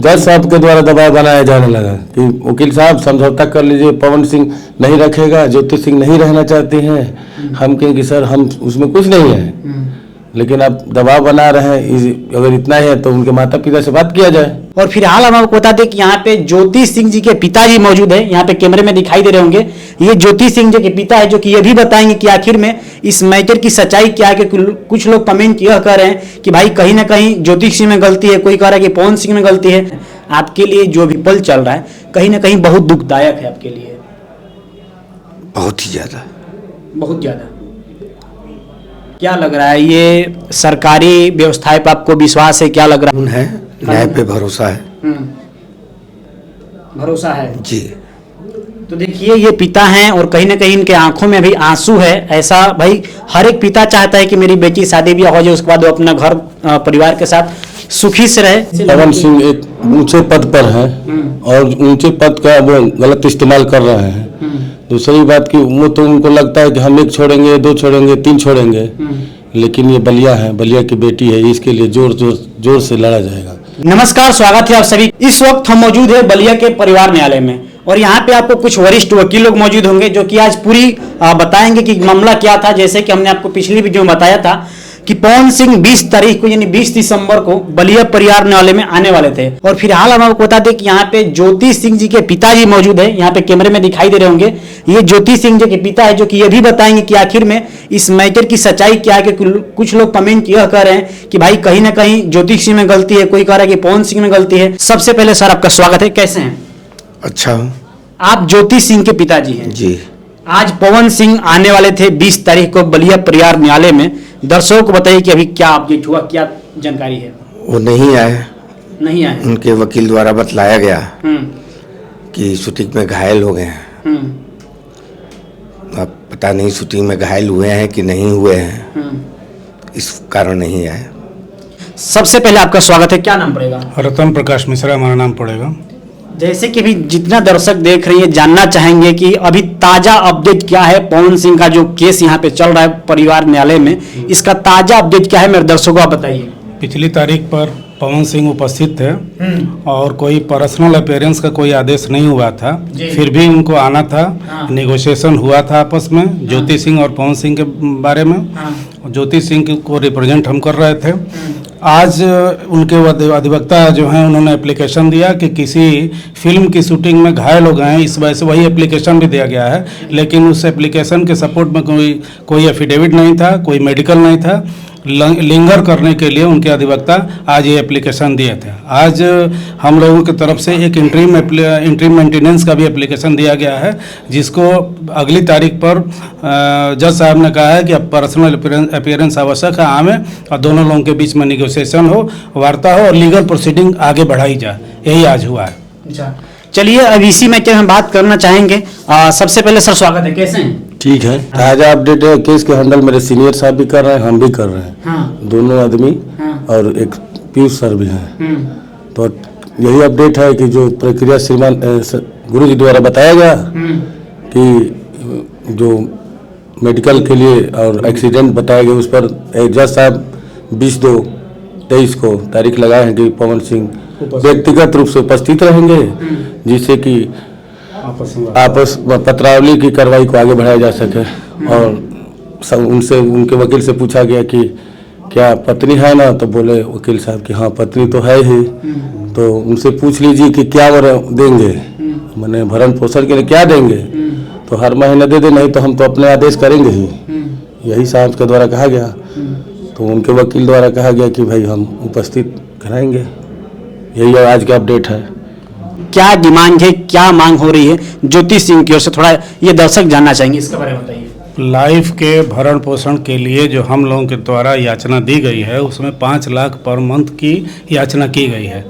जज साहब के द्वारा दबाव बनाया जाने लगा कि वकील साहब समझौता कर लीजिए, पवन सिंह नहीं रखेगा, ज्योति सिंह नहीं रहना चाहते हैं। हम कहें कि सर हम उसमें कुछ नहीं है, लेकिन आप दबाव बना रहे हैं। अगर इतना ही है तो उनके माता पिता से बात किया जाए। और फिलहाल हम आपको बता दें कि यहाँ पे ज्योति सिंह जी के पिताजी मौजूद है, यहाँ पे कैमरे में दिखाई दे रहे होंगे। ये ज्योति सिंह जी के पिता है, जो कि ये भी बताएंगे कि आखिर में इस मैटर की सच्चाई क्या है। कि कुछ लोग कमेंट यह कर रहे हैं कि भाई कहीं ना कहीं ज्योति सिंह में गलती है, कोई कह रहा है कि पवन सिंह में गलती है। आपके लिए जो भी पल चल रहा है कहीं ना कहीं बहुत दुखदायक है आपके लिए। बहुत ही ज्यादा, बहुत ज्यादा। क्या लग रहा है, ये सरकारी व्यवस्थाएं पर आपको विश्वास है? क्या लग रहा है? न्याय पे भरोसा है। भरोसा है जी। तो देखिए ये पिता हैं और कहीं ना कहीं इनके आंखों में भी आंसू है। ऐसा भाई हर एक पिता चाहता है कि मेरी बेटी शादी ब्याह हो जाए, उसके बाद वो अपना घर परिवार के साथ सुखी से रहे। पवन सिंह एक ऊंचे पद पर है और ऊंचे पद का वो गलत इस्तेमाल कर रहे हैं। दूसरी बात की वो तो उनको लगता है कि हम एक छोड़ेंगे, दो छोड़ेंगे, तीन छोड़ेंगे, लेकिन ये बलिया है, बलिया की बेटी है, इसके लिए जोर से लड़ा जाएगा। नमस्कार, स्वागत है आप सभी। इस वक्त हम मौजूद है बलिया के परिवार न्यायालय में और यहाँ पे आपको कुछ वरिष्ठ वकील लोग मौजूद होंगे जो कि आज पूरी बताएंगे कि मामला क्या था। जैसे कि हमने आपको पिछली वीडियो में बताया था कि पवन सिंह 20 तारीख को यानी 20 दिसंबर को बलिया परिवार न्यायालय में आने वाले थे। और फिलहाल हम आपको बता दें कि यहाँ पे ज्योति सिंह जी के पिताजी मौजूद है, यहाँ पे कैमरे में दिखाई दे रहे होंगे। ये ज्योति सिंह जी के पिता है, जो कि ये भी बताएंगे कि आखिर में इस मैटर की सच्चाई क्या है। कि कुछ लोग कमेंट यह कर रहे हैं कि भाई कहीं ना कहीं ज्योति सिंह में गलती है, कोई कह रहा है कि पवन सिंह में गलती है। सबसे पहले सर आपका स्वागत है, कैसे हैं? अच्छा हूँ। आप ज्योति सिंह के पिताजी हैं जी। आज पवन सिंह आने वाले थे 20 तारीख को बलिया परिवार न्यायालय में। दर्शकों को बताइए कि अभी क्या अपडेट हुआ, क्या जानकारी है? वो नहीं आए। नहीं आए। उनके वकील द्वारा बतलाया गया कि शूटिंग में घायल हो गए हैं। अब पता नहीं शूटिंग में घायल हुए हैं कि नहीं हुए हैं, इस कारण नहीं आए। सबसे पहले आपका स्वागत है, क्या नाम पड़ेगा? रतन प्रकाश मिश्रा हमारा नाम पड़ेगा। जैसे कि भी जितना दर्शक देख रही है जानना चाहेंगे कि अभी ताजा अपडेट क्या है। पवन सिंह का जो केस यहाँ पे चल रहा है परिवार न्यायालय में, इसका ताजा अपडेट क्या है मेरे दर्शकों को आप बताइए। पिछली तारीख पर पवन सिंह उपस्थित थे और कोई पर्सनल अपीयरेंस का कोई आदेश नहीं हुआ था, फिर भी उनको आना था। नेगोशिएशन हुआ था आपस में ज्योति सिंह और पवन सिंह के बारे में। ज्योति सिंह को रिप्रेजेंट हम कर रहे थे। आज उनके अधिवक्ता जो हैं उन्होंने एप्लीकेशन दिया कि किसी फिल्म की शूटिंग में घायल हो गए हैं, इस वजह से वही एप्लीकेशन भी दिया गया है। लेकिन उस एप्लीकेशन के सपोर्ट में कोई एफिडेविट नहीं था, कोई मेडिकल नहीं था। लिंगर करने के लिए उनके अधिवक्ता आज ये एप्लीकेशन दिए थे। आज हम लोगों की तरफ से एक इंट्रीम मेंटेनेंस का भी एप्लीकेशन दिया गया है, जिसको अगली तारीख पर जज साहब ने कहा है कि अब पर्सनल अपीयरेंस आवश्यक है आमे और दोनों लोगों के बीच में निगोशिएशन हो, वार्ता हो और लीगल प्रोसीडिंग आगे बढ़ाई जाए। यही आज हुआ है। अच्छा, चलिए अब इसी मैटर में बात करना चाहेंगे। सबसे पहले सर स्वागत है, कैसे हैं? ठीक है। ताजा अपडेट है, केस के हैंडल मेरे सीनियर साहब भी कर रहे हैं, हम भी कर रहे हैं। दोनों आदमी और एक पीयूष सर भी हैं। तो यही अपडेट है कि जो प्रक्रिया श्रीमान गुरु जी द्वारा बताया गया कि जो मेडिकल के लिए और एक्सीडेंट बताया गया, उस पर जज साहब 20/2/23 को तारीख लगाए हैं कि पवन सिंह व्यक्तिगत रूप से उपस्थित रहेंगे, जिससे कि आपस पत्रावली की कार्रवाई को आगे बढ़ाया जा सके। और उनसे उनके वकील से पूछा गया कि क्या पत्नी है ना, तो बोले वकील साहब कि हाँ पत्नी तो है ही। तो उनसे पूछ लीजिए कि क्या वो देंगे, मैंने भरण पोषण के लिए क्या देंगे, तो हर महीने दे दे, नहीं तो हम तो अपने आदेश करेंगे ही। यही साहब के द्वारा कहा गया। तो उनके वकील द्वारा कहा गया कि भाई हम उपस्थित कराएंगे। यही आज का अपडेट है। क्या डिमांड है, क्या मांग हो रही है ज्योति सिंह की ओर से, थोड़ा ये दर्शक जानना चाहेंगे, इसके बारे में बताइए। लाइफ के भरण पोषण के लिए जो हम लोगों के द्वारा याचना दी गई है, उसमें 5 लाख पर मंथ की याचना की गई है।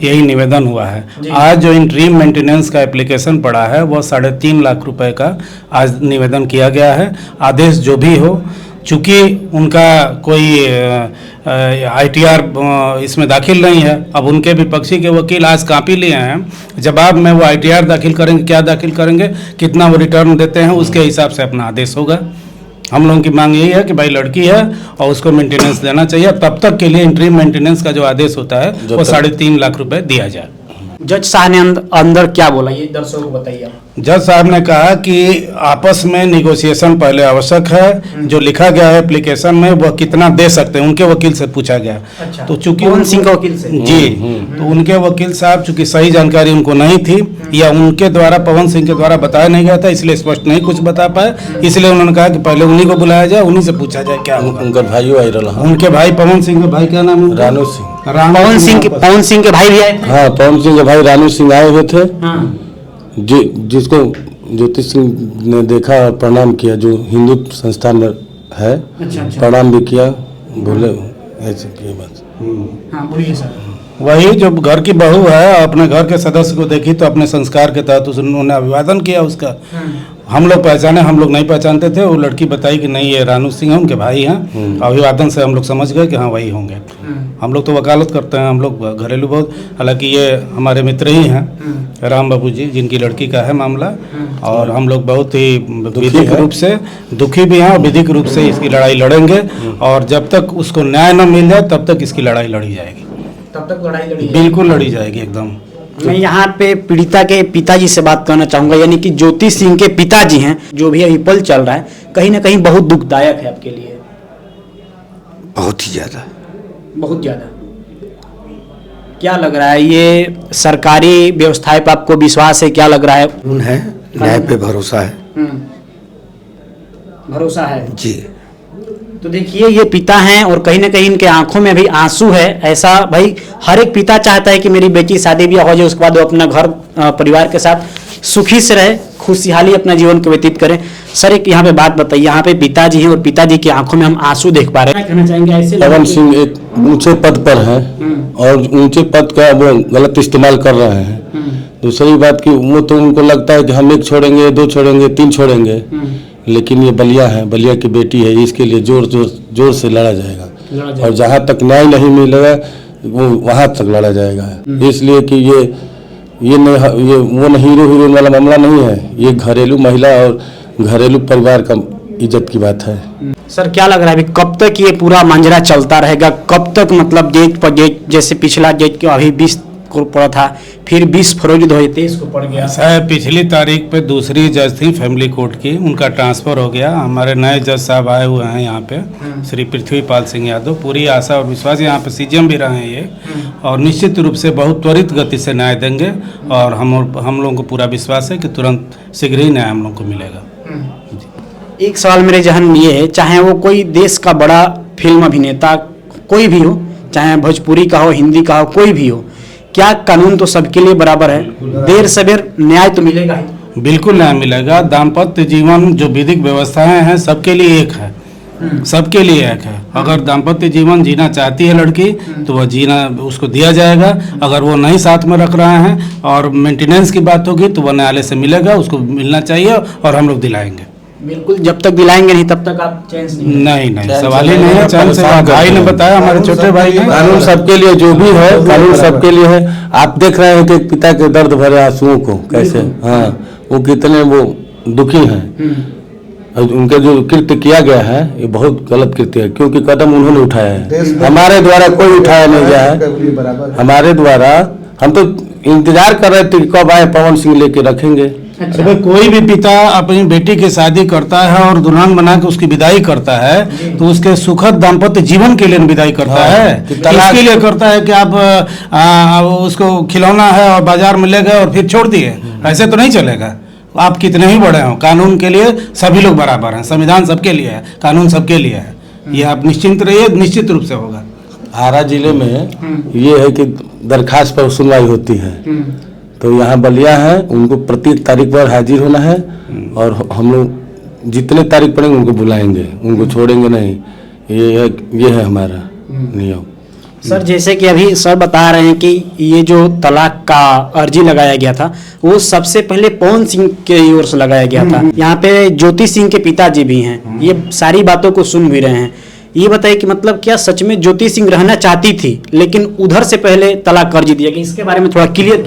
यही निवेदन हुआ है। आज जो इंट्रीम मेंटेनेंस का एप्लीकेशन पड़ा है वह 3.5 लाख रुपए का आज निवेदन किया गया है। आदेश जो भी हो, चूँकि उनका कोई ITR इसमें दाखिल नहीं है, अब उनके विपक्षी के वकील आज कापी लिए हैं। जवाब में वो ITR दाखिल करेंगे, क्या दाखिल करेंगे, कितना वो रिटर्न देते हैं, उसके हिसाब से अपना आदेश होगा। हम लोगों की मांग यही है कि भाई लड़की है और उसको मेंटेनेंस देना चाहिए। तब तक के लिए इंट्रीम मेंटेनेंस का जो आदेश होता है वो 3.5 लाख रुपए दिया जाए। जज साहब ने अंदर क्या बोला, ये दर्शकों को बताइए आप। जज साहब ने कहा कि आपस में निगोशिएशन पहले आवश्यक है। जो लिखा गया है एप्लीकेशन में वह कितना दे सकते हैं, उनके वकील से पूछा गया। अच्छा। तो चूंकि पवन सिंह के वकील से जी, तो उनके वकील साहब चूंकि सही जानकारी उनको नहीं थी या उनके द्वारा पवन सिंह के द्वारा बताया नहीं गया था, इसलिए स्पष्ट नहीं कुछ बता पाए। इसलिए उन्होंने कहा कि पहले उन्हीं को बुलाया जाए, उन्हीं से पूछा जाए क्या होगा। उनका भाई वायरल, हाँ, उनके भाई पवन सिंह के भाई क्या नाम है? रानू सिंह। पवन सिंह के भाई भी आए थे। हाँ, पवन सिंह के भाई रानू सिंह आए हुए थे। हाँ। जिसको ज्योति सिंह ने देखा और प्रणाम किया, जो हिंदू संस्था में है। अच्छा। प्रणाम भी किया, बोले ऐसे किए बस। हाँ, बोलिए सर। वही जो घर की बहू है अपने घर के सदस्य को देखी तो अपने संस्कार के तहत उन्होंने अभिवादन किया उसका। हम लोग पहचाने, हम लोग नहीं पहचानते थे। वो लड़की बताई कि नहीं ये रानू सिंह है, उनके भाई हैं। अभिवादन से हम लोग समझ गए कि हाँ वही होंगे। हम लोग तो वकालत करते हैं, हम लोग घरेलू बहुत, हालांकि ये हमारे मित्र ही हैं राम बाबू जी, जिनकी लड़की का है मामला। और हम लोग बहुत ही विधिक रूप से दुखी भी हैं और विधिक रूप से इसकी लड़ाई लड़ेंगे। और जब तक उसको न्याय न मिल जाए तब तक इसकी लड़ाई लड़ी जाएगी। तब तक लड़ाई लड़ी बिल्कुल लड़ी जाएगी एकदम। मैं यहाँ पे पीड़िता के पिताजी से बात करना चाहूंगा, यानी कि ज्योति सिंह के पिताजी हैं। जो भी अभी पल चल रहा है कहीं ना कहीं बहुत दुखदायक है आपके लिए। बहुत ही ज़्यादा। बहुत ज्यादा। क्या लग रहा है, ये सरकारी व्यवस्थाएं पर आपको विश्वास है? क्या लग रहा है? कानून है, न्याय पे भरोसा है। भरोसा है जी। तो देखिए ये पिता हैं और कहीं ना कहीं इनके आंखों में भी आंसू है। ऐसा भाई हर एक पिता चाहता है कि मेरी बेटी शादी ब्याह हो जाए, उसके बाद वो अपना घर परिवार के साथ सुखी से रहे, खुशहाली अपना जीवन को व्यतीत करें। सर एक यहाँ पे बात बताइए, यहाँ पे पिताजी हैं और पिताजी की आंखों में हम आंसू देख पा रहे हैं। कहना चाहेंगे ऐसे पवन सिंह एक ऊंचे पद पर है और ऊंचे पद का वो गलत इस्तेमाल कर रहे हैं। दूसरी बात कि वो तो उनको लगता है कि हम एक छोड़ेंगे, दो छोड़ेंगे, तीन छोड़ेंगे, लेकिन ये बलिया है, बलिया की बेटी है, इसके लिए जोर से लड़ा जाएगा। और जहाँ तक न्याय नहीं मिलेगा वो वहाँ तक लड़ा जाएगा। इसलिए कि ये वो हीरो वाला मामला नहीं है, ये घरेलू महिला और घरेलू परिवार का इज्जत की बात है। सर क्या लग रहा है अभी कब तक ये पूरा मांजरा चलता रहेगा? कब तक मतलब डेट पर डेट, जैसे पिछला डेट के अभी 20 को पड़ा था, फिर 20 फरवरी 2023 को पड़ गया। साहब पिछली तारीख पे दूसरी जज थी फैमिली कोर्ट की, उनका ट्रांसफ़र हो गया। हमारे नए जज साहब आए हुए हैं यहाँ पे, श्री पृथ्वीपाल सिंह यादव। पूरी आशा और विश्वास, यहाँ पे सीजीएम भी रहे हैं ये, और निश्चित रूप से बहुत त्वरित गति से न्याय देंगे। और हम लोगों को पूरा विश्वास है कि तुरंत शीघ्र ही न्याय हम लोग को मिलेगा। एक सवाल मेरे जहन में ये है, चाहे वो कोई देश का बड़ा फिल्म अभिनेता कोई भी हो, चाहे भोजपुरी का हो, हिंदी का हो, कोई भी हो, क्या कानून तो सबके लिए बराबर है? देर सवेर न्याय तो मिलेगा ही। बिल्कुल न्याय मिलेगा। दाम्पत्य जीवन जो विधिक व्यवस्थाएं हैं सबके लिए एक है, सबके लिए एक है। अगर दाम्पत्य जीवन जीना चाहती है लड़की तो वह जीना उसको दिया जाएगा। अगर वो नहीं साथ में रख रहे हैं और मेंटेनेंस की बात होगी तो वह न्यायालय से मिलेगा, उसको मिलना चाहिए और हम लोग दिलाएंगे। बिल्कुल, जब तक दिलाएंगे नहीं तब तक आप चैन से नहीं सवाल ही नहीं है। चैन से भाई ने बताया, हमारे छोटे भाई हैं। कानून सबके लिए, जो भी है कानून सबके लिए है। आप देख रहे हैं कि एक पिता के दर्द भरे आंसुओं को कैसे, हाँ वो कितने वो दुखी हैं। उनके जो कृत्य किया गया है ये बहुत गलत कृत्य है, क्योंकि कदम उन्होंने उठाया है, हमारे द्वारा कोई उठाया नहीं गया है। हमारे द्वारा हम तो इंतजार कर रहे थे कब आए पवन सिंह लेके रखेंगे। अच्छा। कोई भी पिता अपनी बेटी की शादी करता है और दुल्हन बना के उसकी विदाई करता है तो उसके सुखद दाम्पत्य जीवन के लिए विदाई करता है। इसके लिए करता है कि आप उसको खिलौना है और बाजार में ले गए और फिर छोड़ दिए, ऐसे तो नहीं चलेगा। आप कितने ही बड़े हो, कानून के लिए सभी लोग बराबर हैं। संविधान सबके लिए है, कानून सबके लिए है। ये आप निश्चिंत रहिए, निश्चित रूप से होगा। आरा जिले में ये है कि दरखास्त पर सुनवाई होती है, तो यहाँ बलिया है, उनको प्रत्येक तारीख पर हाजिर होना है और हम लोग जितने तारीख पड़ेंगे उनको बुलाएंगे, उनको छोड़ेंगे नहीं। ये है हमारा नियम। सर जैसे कि अभी सर बता रहे हैं कि ये जो तलाक का अर्जी लगाया गया था वो सबसे पहले पवन सिंह के ओर से लगाया गया था। यहाँ पे ज्योति सिंह के पिताजी भी हैं, ये सारी बातों को सुन भी रहे हैं। ये बताइए कि मतलब क्या सच में ज्योति सिंह रहना चाहती थी लेकिन उधर से पहले तलाक अर्जी दिया गया? इसके बारे में थोड़ा क्लियर।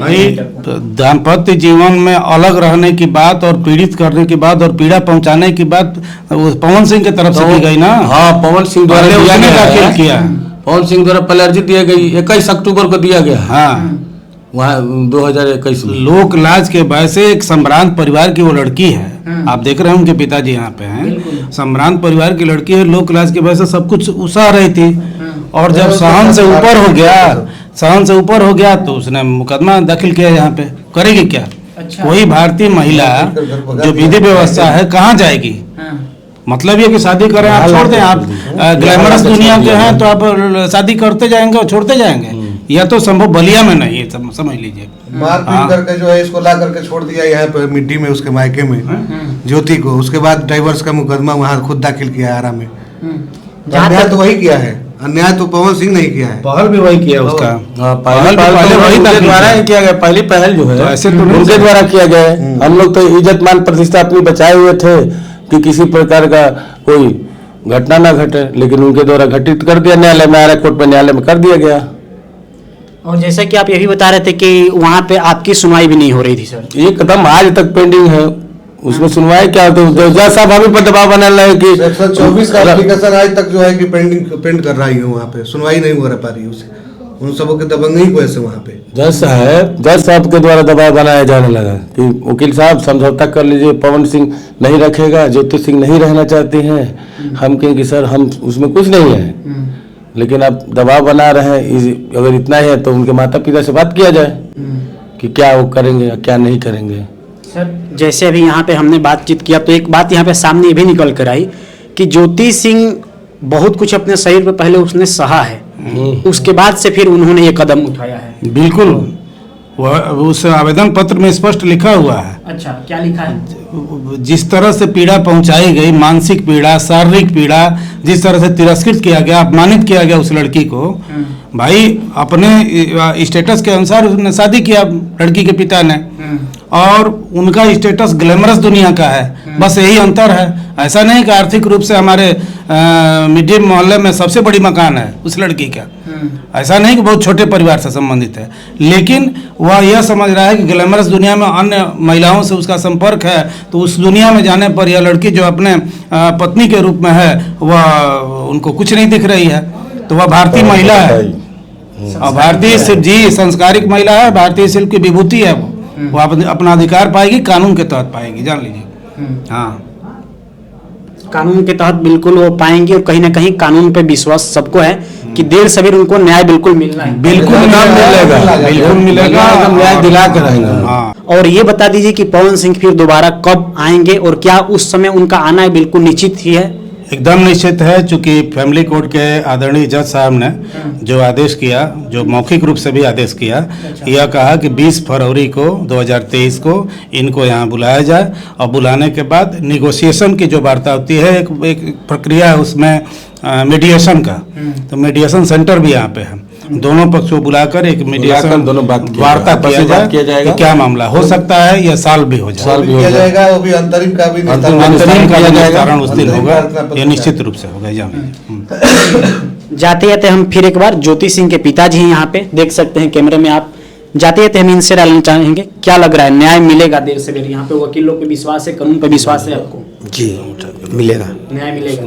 दाम्पत्य जीवन में अलग रहने की बात और पीड़ित करने की बात और पीड़ा पहुंचाने की बात पवन सिंह की तरफ से की गई ना। हाँ, पवन सिंह द्वारा किया पवन सिंह द्वारा पहले अर्जी दिया गई, 21 अक्टूबर को दिया गया। हाँ, वहाँ 2021 में। लोक लाज के भय से एक सम्भ्रांत परिवार की वो लड़की है, आप देख रहे हैं उनके पिताजी यहाँ पे हैं, सम्भ्रांत परिवार की लड़की है, लोक लाज की वजह से सब कुछ उसा रही थी, और जब सहन से ऊपर हो गया तो उसने मुकदमा दाखिल किया यहाँ पे। करेगी क्या? अच्छा। कोई भारतीय महिला जो विधि व्यवस्था है कहाँ जाएगी? मतलब ये कि शादी करें आप छोड़ दें, आप ग्लैमरस दुनिया के हैं तो आप शादी करते जाएंगे और छोड़ते जाएंगे, यह तो संभव बलिया में नहीं है, समझ लीजिए। मारपीट करके जो है इसको ला करके छोड़ दिया यहाँ पे मिट्टी में, उसके मायके में ज्योति को। उसके बाद डाइवर्स का मुकदमा वहाँ खुद दाखिल किया आरा में। अन्याय तो वही किया है, अन्याय तो पवन सिंह नहीं किया है। पहल भी वही किया उसका। हाँ, पहले वही द्वारा ही किया गया, पहली पहल जो है तो ऐसे तो उनके द्वारा किया गया है। हम लोग तो इज्जत मान प्रतिष्ठा अपनी बचाए हुए थे कि किसी प्रकार का कोई घटना ना घटे, लेकिन उनके द्वारा घटित कर दिया न्यायालय में, आरा कोर्ट में, न्यायालय में कर दिया गया। और जैसा कि आप ये भी बता रहे थे कि वहाँ पे आपकी सुनवाई भी नहीं हो रही थी सर। ये कदम आज तक पेंडिंग है, उसमें सुनवाई क्या होती है? जज साहब अभी पर दबाव बना रहे हैं कि 124 का एप्लीकेशन आज तक जो है कि पेंड कर रही है, वहाँ पे सुनवाई नहीं हो पा रही है उसे, उन सबों के दबंगई की वजह से वहाँ पे जज साहब के द्वारा दबाव बनाया जाने लगा कि वकील साहब समझौता कर लीजिए, पवन सिंह नहीं रखेगा, ज्योति सिंह नहीं रहना चाहती हैं। हम कहेंगे सर हम उसमें कुछ नहीं है, लेकिन आप दबाव बना रहे हैं। अगर इतना ही है तो उनके माता पिता से बात किया जाए कि क्या वो करेंगे क्या नहीं करेंगे। सर जैसे अभी यहाँ पे हमने बातचीत किया तो एक बात यहाँ पे सामने ये भी निकल कर आई कि ज्योति सिंह बहुत कुछ अपने शरीर पे पहले उसने सहा है, उसके बाद से फिर उन्होंने ये कदम उठाया है। बिल्कुल, वह उस आवेदन पत्र में स्पष्ट लिखा हुआ है। अच्छा, क्या लिखा है? जिस तरह से पीड़ा पहुंचाई गई, मानसिक पीड़ा, शारीरिक पीड़ा, जिस तरह से तिरस्कृत किया गया, अपमानित किया गया उस लड़की को, भाई अपने स्टेटस के अनुसार उसने शादी किया लड़की के पिता ने, और उनका स्टेटस ग्लैमरस दुनिया का है, बस यही अंतर है। ऐसा नहीं कि आर्थिक रूप से हमारे मिडिल मोहल्ले में सबसे बड़ी मकान है उस लड़की का, ऐसा नहीं कि बहुत छोटे परिवार से संबंधित है, लेकिन वह यह समझ रहा है कि ग्लैमरस दुनिया में अन्य महिलाओं से उसका संपर्क है, तो उस दुनिया में जाने पर यह लड़की जो अपने पत्नी के रूप में है वह उनको कुछ नहीं दिख रही है, तो वह भारतीय महिला है। और भारतीय शिल्प जी संस्कारिक महिला है, भारतीय शिल्प की विभूति है, वो अपना अधिकार पाएगी, कानून के तहत पाएगी, जान लीजिए। हाँ, कानून के तहत बिल्कुल वो पाएंगे, और कहीं ना कहीं कानून पे विश्वास सबको है कि देर सवेर उनको न्याय बिल्कुल मिलना है। बिल्कुल मिलेगा, बिल्कुल मिलेगा, एकदम न्याय दिला कर रहेंगे। हाँ। और ये बता दीजिए कि पवन सिंह फिर दोबारा कब आएंगे, और क्या उस समय उनका आना बिल्कुल निश्चित ही है? एकदम निश्चित है, चूंकि फैमिली कोर्ट के आदरणीय जज साहब ने जो आदेश किया, जो मौखिक रूप से भी आदेश किया, यह कहा कि 20 फरवरी को 2023 को इनको यहाँ बुलाया जाए, और बुलाने के बाद निगोशिएशन की जो वार्ता होती है, एक प्रक्रिया है उसमें मीडिएशन का, तो मीडिएशन सेंटर भी यहाँ पे है, दोनों पक्ष को बुलाकर एक मीडिएशन दोनों बात वार्ता किया जाए कि क्या मामला हो सकता है, या साल भी हो साल भी किया जाएगा, वो भी अंतरिम का भी निस्तारण उस दिन होगा, ये निश्चित रूप से होगा। जाते जाते हम फिर एक बार ज्योति सिंह के पिताजी हैं यहाँ पे, देख सकते हैं कैमरे में आप। जाते जाते हम इनसे डालना चाहेंगे, क्या लग रहा है न्याय मिलेगा देर से देर? यहाँ पे वकीलों पे विश्वास है, कानून पे विश्वास है आपको? जी मिलेगा। न्याय मिलेगा।